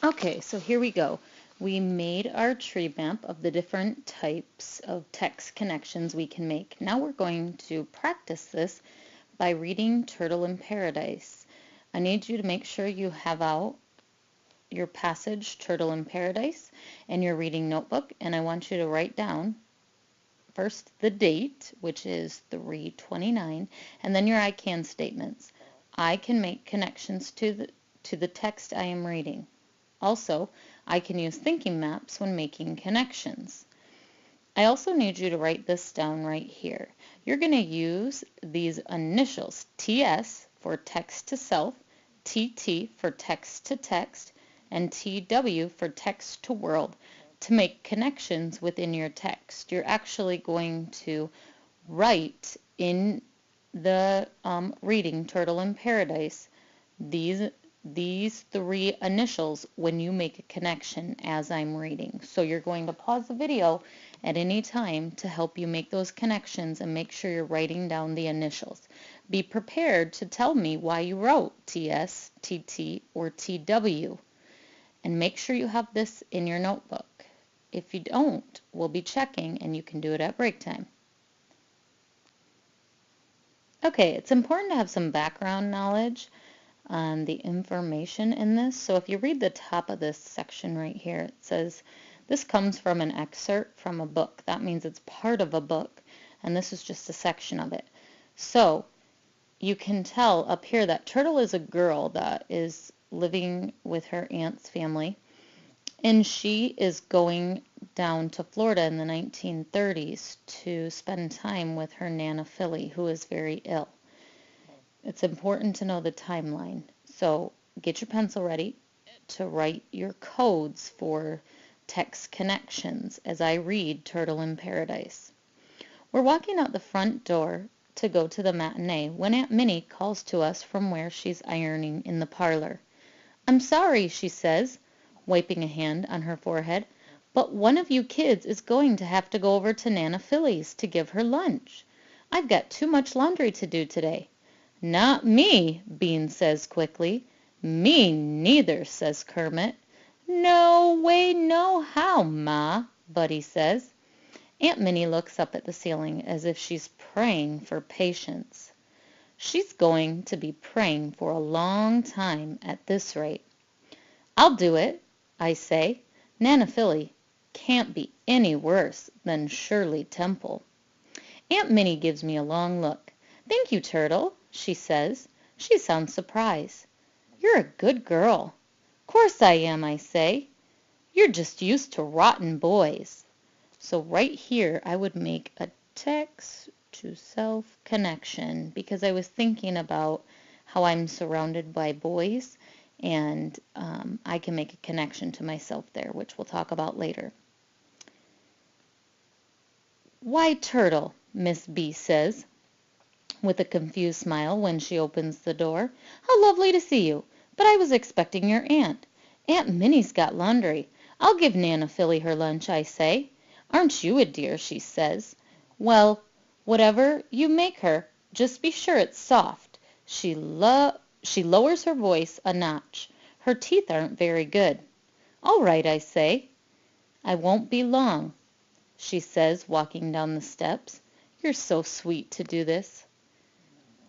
Okay, so here we go. We made our tree map of the different types of text connections we can make. Now we're going to practice this by reading Turtle in Paradise. I need you to make sure you have out your passage, Turtle in Paradise, in your reading notebook, and I want you to write down first the date, which is 3/29, and then your I can statements. I can make connections to the text I am reading. Also, I can use thinking maps when making connections. I also need you to write this down right here. You're going to use these initials, TS for text to self, TT for text to text, and TW for text to world to make connections within your text. You're actually going to write in the reading Turtle in Paradise these three initials when you make a connection as I'm reading. So you're going to pause the video at any time to help you make those connections and make sure you're writing down the initials. Be prepared to tell me why you wrote TS, TT, or TW. And make sure you have this in your notebook. If you don't, we'll be checking and you can do it at break time. Okay, it's important to have some background knowledge on the information in this. So if you read the top of this section right here, it says this comes from an excerpt from a book. That means it's part of a book, and this is just a section of it. So you can tell up here that Turtle is a girl that is living with her aunt's family, and she is going down to Florida in the 1930s to spend time with her Nana Philly, who is very ill. It's important to know the timeline. So get your pencil ready to write your codes for text connections as I read Turtle in Paradise. We're walking out the front door to go to the matinee when Aunt Minnie calls to us from where she's ironing in the parlor. "I'm sorry," she says, wiping a hand on her forehead, "but one of you kids is going to have to go over to Nana Philly's to give her lunch. I've got too much laundry to do today." "Not me," Bean says quickly. "Me neither," says Kermit. "No way, no how, Ma," Buddy says. Aunt Minnie looks up at the ceiling as if she's praying for patience. She's going to be praying for a long time at this rate. "I'll do it," I say. Nana Philly can't be any worse than Shirley Temple. Aunt Minnie gives me a long look. "Thank you, Turtle," she says. She sounds surprised. "You're a good girl." "Course I am," I say. "You're just used to rotten boys." So right here I would make a text to self connection because I was thinking about how I'm surrounded by boys, and I can make a connection to myself there, which we'll talk about later. "Why, Turtle," Miss B says, with a confused smile when she opens the door. "How lovely to see you. But I was expecting your aunt. Aunt Minnie's got laundry. I'll give Nana Philly her lunch," I say. "Aren't you a dear?" she says. "Well, whatever you make her, just be sure it's soft." She lowers her voice a notch. Her teeth aren't very good. "All right," I say. "I won't be long," she says, walking down the steps. "You're so sweet to do this."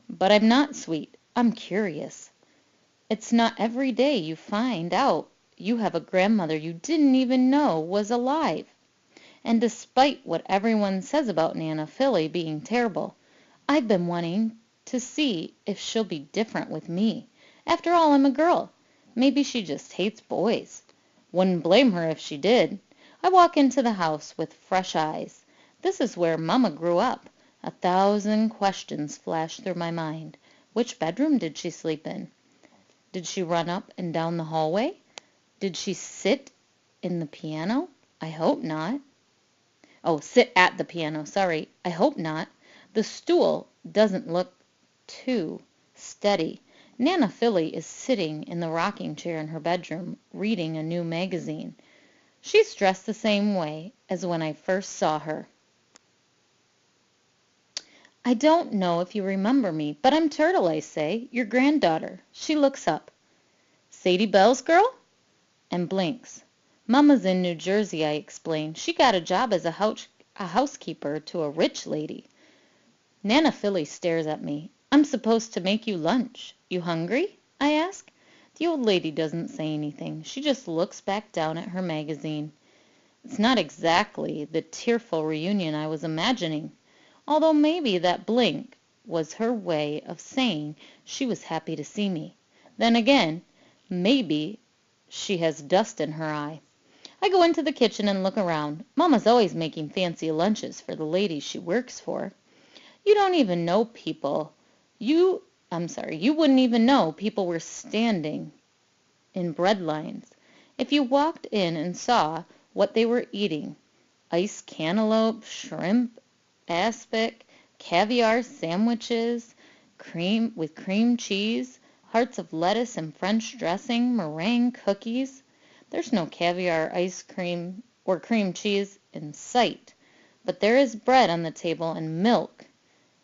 But I'm not sweet. I'm curious. It's not every day you find out you have a grandmother you didn't even know was alive. And despite what everyone says about Nana Philly being terrible, I've been wanting to see if she'll be different with me. After all, I'm a girl. Maybe she just hates boys. Wouldn't blame her if she did. I walk into the house with fresh eyes. This is where Mama grew up. 1,000 questions flash through my mind. Which bedroom did she sleep in? Did she run up and down the hallway? Did she sit in the piano? I hope not. Oh, sit at the piano, sorry. I hope not. The stool doesn't look too steady. Nana Philly is sitting in the rocking chair in her bedroom, reading a new magazine. She's dressed the same way as when I first saw her. "I don't know if you remember me, but I'm Turtle," I say, "your granddaughter." She looks up. "Sadie Bell's girl?" and blinks. Mama's in New Jersey, I explain. She got a job as a housekeeper to a rich lady. Nana Philly stares at me. I'm supposed to make you lunch. You hungry? I ask. The old lady doesn't say anything. She just looks back down at her magazine. It's not exactly the tearful reunion I was imagining, although maybe that blink was her way of saying she was happy to see me. Then again, maybe she has dust in her eye. I go into the kitchen and look around. Mama's always making fancy lunches for the ladies she works for. You don't even know people. You wouldn't even know people were standing in bread lines if you walked in and saw what they were eating. Iced cantaloupe, shrimp, aspic, caviar sandwiches, cream with cream cheese, hearts of lettuce and French dressing, meringue cookies. There's no caviar, ice cream, or cream cheese in sight, but there is bread on the table and milk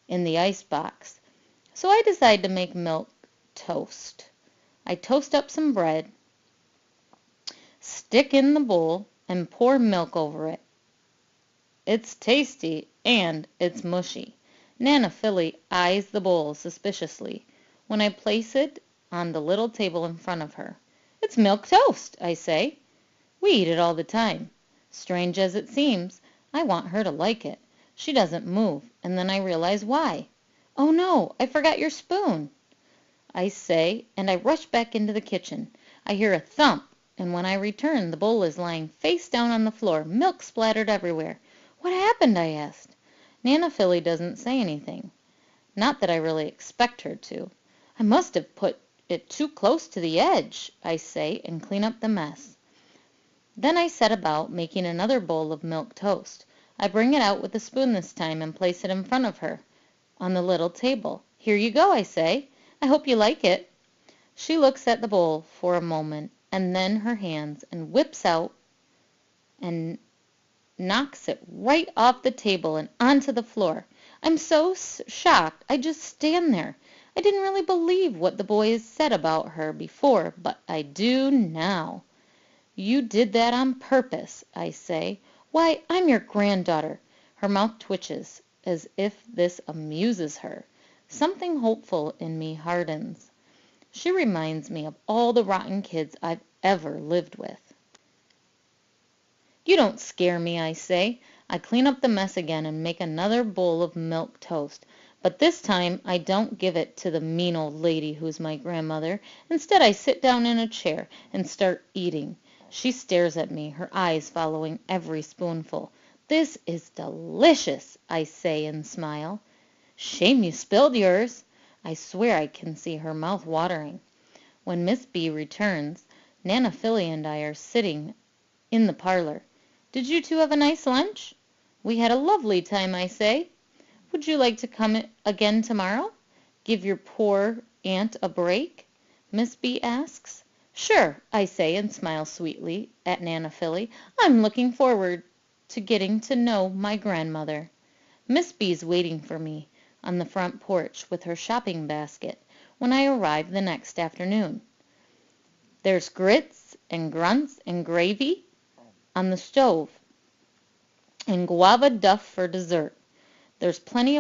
in the ice box. So I decide to make milk toast. I toast up some bread, stick in the bowl, and pour milk over it. It's tasty, and it's mushy. Nana Philly eyes the bowl suspiciously when I place it on the little table in front of her. It's milk toast, I say. We eat it all the time. Strange as it seems, I want her to like it. She doesn't move, and then I realize why. Oh no, I forgot your spoon, I say, and I rush back into the kitchen. I hear a thump, and when I return, the bowl is lying face down on the floor, milk splattered everywhere. What happened? I asked. Nana Philly doesn't say anything. Not that I really expect her to. I must have put it too close to the edge, I say, and clean up the mess. Then I set about making another bowl of milk toast. I bring it out with a spoon this time and place it in front of her on the little table. Here you go, I say. I hope you like it. She looks at the bowl for a moment and then her hands and whips out and knocks it right off the table and onto the floor. I'm so shocked I just stand there. I didn't really believe what the boys said about her before, but I do now. You did that on purpose, I say. Why, I'm your granddaughter. Her mouth twitches as if this amuses her. Something hopeful in me hardens. She reminds me of all the rotten kids I've ever lived with. You don't scare me, I say. I clean up the mess again and make another bowl of milk toast. But this time I don't give it to the mean old lady who's my grandmother. Instead, I sit down in a chair and start eating. She stares at me, her eyes following every spoonful. This is delicious, I say and smile. Shame you spilled yours. I swear I can see her mouth watering. When Miss B returns, Nana Philly and I are sitting in the parlor. Did you two have a nice lunch? We had a lovely time, I say. Would you like to come again tomorrow? Give your poor aunt a break? Miss B asks. Sure, I say and smile sweetly at Nana Philly. I'm looking forward to getting to know my grandmother. Miss B's waiting for me on the front porch with her shopping basket when I arrive the next afternoon. There's grits and grunts and gravy on the stove and guava duff for dessert. There's plenty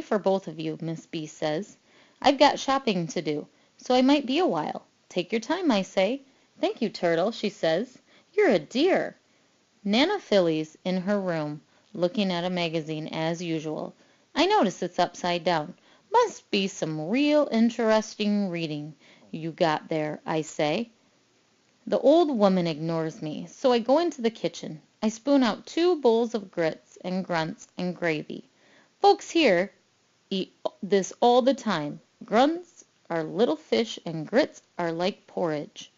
for both of you, Miss B says. I've got shopping to do, so I might be a while. Take your time, I say. Thank you, Turtle, she says. You're a dear. Nana Philly's in her room, looking at a magazine as usual. I notice it's upside down. Must be some real interesting reading you got there, I say. The old woman ignores me, so I go into the kitchen. I spoon out 2 bowls of grits and grunts and gravy. Folks here eat this all the time. Grunts are little fish and grits are like porridge.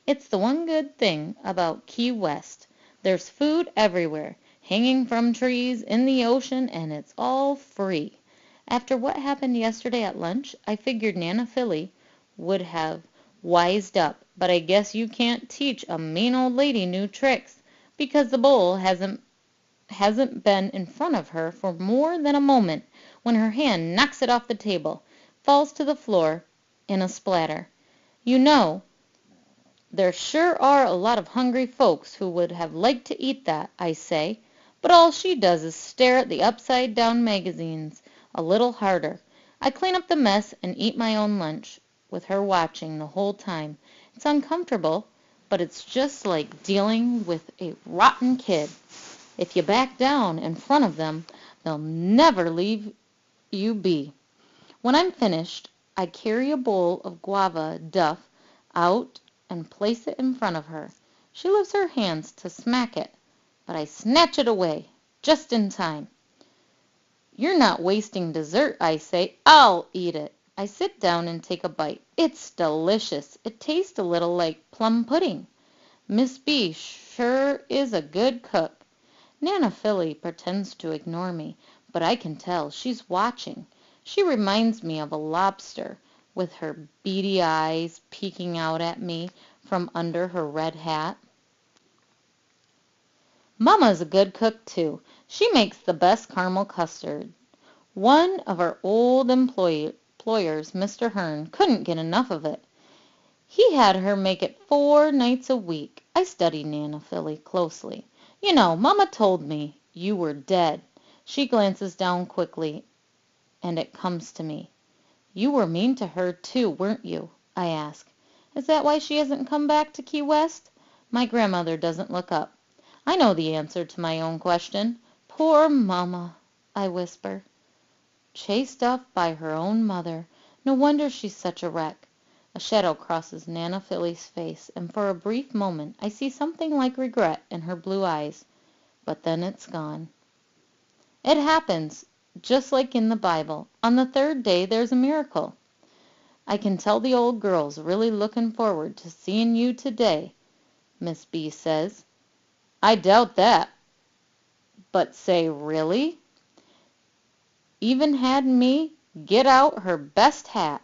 It's the one good thing about Key West. There's food everywhere, hanging from trees, in the ocean, and it's all free. After what happened yesterday at lunch, I figured Nana Philly would have wised up, but I guess you can't teach a mean old lady new tricks, because the bowl hasn't been in front of her for more than a moment when her hand knocks it off the table, falls to the floor in a splatter. You know, There sure are a lot of hungry folks who would have liked to eat that, I say, but all she does is stare at the upside-down magazines a little harder. I clean up the mess and eat my own lunch, with her watching the whole time. It's uncomfortable, but it's just like dealing with a rotten kid. If you back down in front of them, they'll never leave you be. When I'm finished, I carry a bowl of guava duff out and place it in front of her. She lifts her hands to smack it, but I snatch it away, just in time. You're not wasting dessert, I say. I'll eat it. I sit down and take a bite. It's delicious. It tastes a little like plum pudding. Miss B sure is a good cook. Nana Philly pretends to ignore me, but I can tell she's watching. She reminds me of a lobster, with her beady eyes peeking out at me from under her red hat. Mamma's a good cook, too. She makes the best caramel custard. One of our old employers, Mr. Hearn, couldn't get enough of it. He had her make it 4 nights a week. I studied Nana Philly closely. You know, Mamma told me you were dead. She glances down quickly, and it comes to me. You were mean to her, too, weren't you? I ask. Is that why she hasn't come back to Key West? My grandmother doesn't look up. I know the answer to my own question. Poor Mamma, I whisper. Chased off by her own mother. No wonder she's such a wreck. A shadow crosses Nana Philly's face, and for a brief moment I see something like regret in her blue eyes. But then it's gone. It happens, just like in the Bible. On the 3rd day there's a miracle. I can tell the old girl's really looking forward to seeing you today, Miss B says. I doubt that. But say, really? Even had me get out her best hat,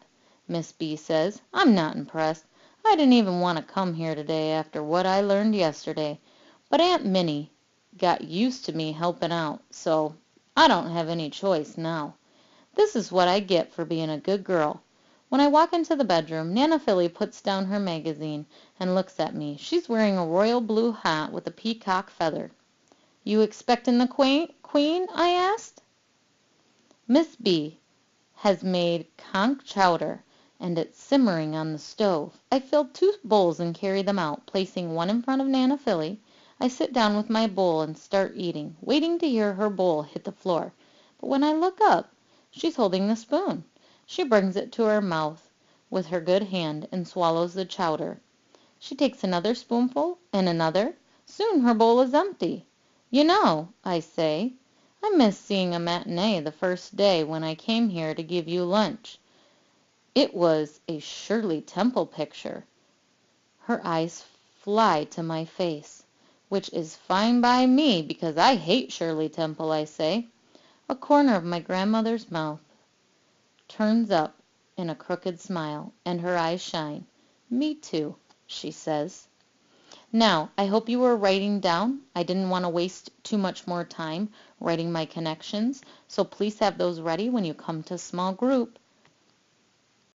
Miss B says. I'm not impressed. I didn't even want to come here today after what I learned yesterday. But Aunt Minnie got used to me helping out, so I don't have any choice now. This is what I get for being a good girl. When I walk into the bedroom, Nana Philly puts down her magazine and looks at me. She's wearing a royal blue hat with a peacock feather. You expectin' the queen? I asked. Miss B has made conch chowder, and it's simmering on the stove. I fill 2 bowls and carry them out, placing one in front of Nana Philly. I sit down with my bowl and start eating, waiting to hear her bowl hit the floor. But when I look up, she's holding the spoon. She brings it to her mouth with her good hand and swallows the chowder. She takes another spoonful and another. Soon her bowl is empty. You know, I say, I missed seeing a matinee the first day when I came here to give you lunch. It was a Shirley Temple picture. Her eyes fly to my face, which is fine by me because I hate Shirley Temple, I say. A corner of my grandmother's mouth turns up in a crooked smile, and her eyes shine. Me too, she says. Now, I hope you were writing down. I didn't want to waste too much more time writing my connections, so please have those ready when you come to small group.